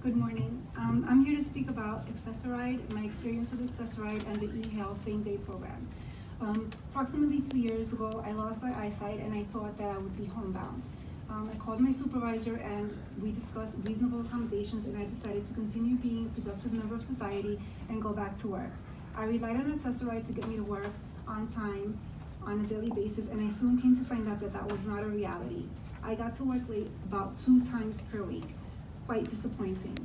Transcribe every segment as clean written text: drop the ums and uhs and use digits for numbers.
Good morning. I'm here to speak about Accessoride, my experience with Accessoride and the eHealth same-day program. Approximately 2 years ago, I lost my eyesight and I thought that I would be homebound. I called my supervisor and we discussed reasonable accommodations, and I decided to continue being a productive member of society and go back to work. I relied on Accessoride to get me to work on time on a daily basis, and I soon came to find out that that was not a reality. I got to work late about 2 times per week. Quite disappointing.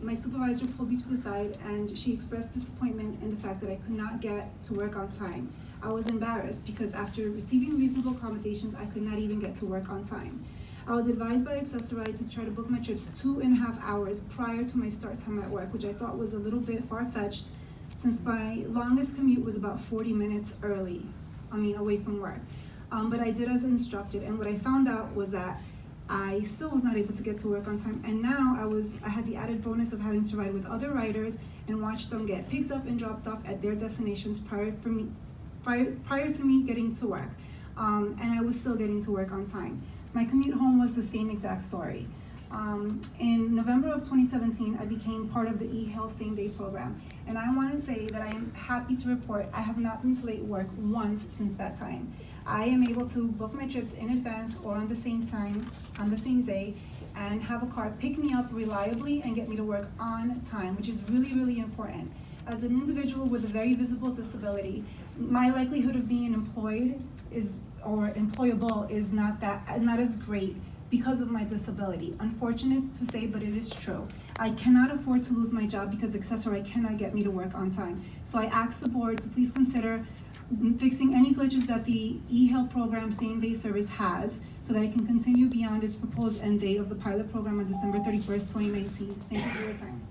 My supervisor pulled me to the side and she expressed disappointment in the fact that I could not get to work on time. I was embarrassed because after receiving reasonable accommodations, I could not even get to work on time. I was advised by Accessoride to try to book my trips 2.5 hours prior to my start time at work, which I thought was a little bit far-fetched since my longest commute was about 40 minutes away from work. But I did as instructed, and what I found out was that I still was not able to get to work on time, and now I had the added bonus of having to ride with other riders and watch them get picked up and dropped off at their destinations prior to me getting to work, and I was still getting to work on time. My commute home was the same exact story. In November of 2017, I became part of the eHealth same-day program, and I want to say that I am happy to report I have not been to late work once since that time. I am able to book my trips in advance or on the same time, on the same day, and have a car pick me up reliably and get me to work on time, which is really, really important. As an individual with a very visible disability, my likelihood of being employed or employable is not as great because of my disability. Unfortunate to say, but it is true. I cannot afford to lose my job because Accessoride cannot get me to work on time. So I ask the board to please consider fixing any glitches that the eHealth program same-day service has so that it can continue beyond its proposed end date of the pilot program on December 31st, 2019. Thank you for your time.